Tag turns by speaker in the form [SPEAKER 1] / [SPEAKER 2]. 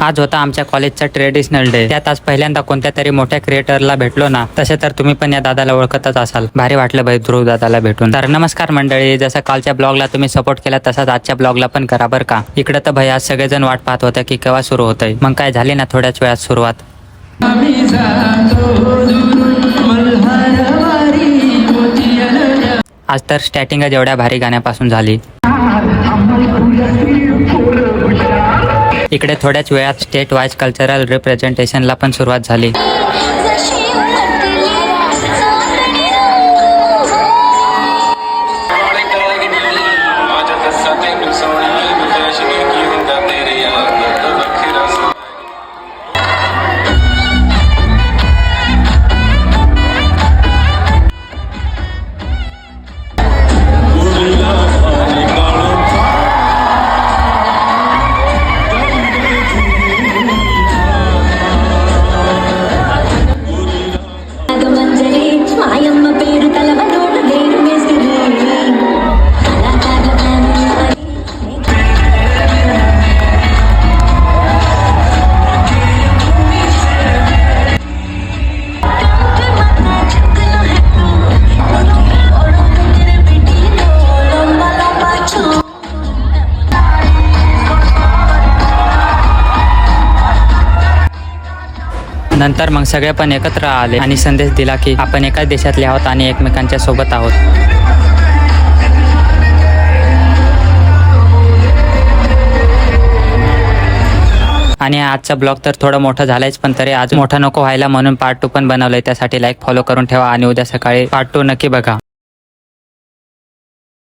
[SPEAKER 1] आज होता आमच्या कॉलेजचा ट्रेडिशनल डे. त्यात आज पहिल्यांदा कोणत्या तरी मोठ्या क्रिएटरला भेटलो ना. तसे तर तुम्ही पण या दादाला ओळखतच असाल. भारी वाटलं भाई ध्रुव दादाला भेटून. तर नमस्कार मंडळी, जसं कालच्या ब्लॉगला तुम्ही सपोर्ट केला तसाच आजच्या ब्लॉगला पण करा बरं का. इकडे तर भाई आज सगळेजण वाट पाहत होते की केव्हा सुरू होतंय. मग काय झाली ना थोड्याच वेळात सुरुवात. आज तर स्टार्टिंगच एवढ्या भारी गाण्यापासून झाली. इकडे थोड्याच वेळात स्टेट वाईज कल्चरल रिप्रेझेंटेशनला पण सुरुवात झाली. नंतर मग सगळे पण एकत्र आले आणि संदेश दिला की आपण एकाच देशातले आहोत आणि एकमेकांच्या सोबत आहोत. आणि आजचा ब्लॉग तर थोडं मोठं झालंच, पण तरी आज मोठा नको व्हायला म्हणून पार्ट 2 पण बनवलंय. त्यासाठी लाईक फॉलो करून ठेवा आणि उद्या सकाळी पार्ट 2 नक्की बघा.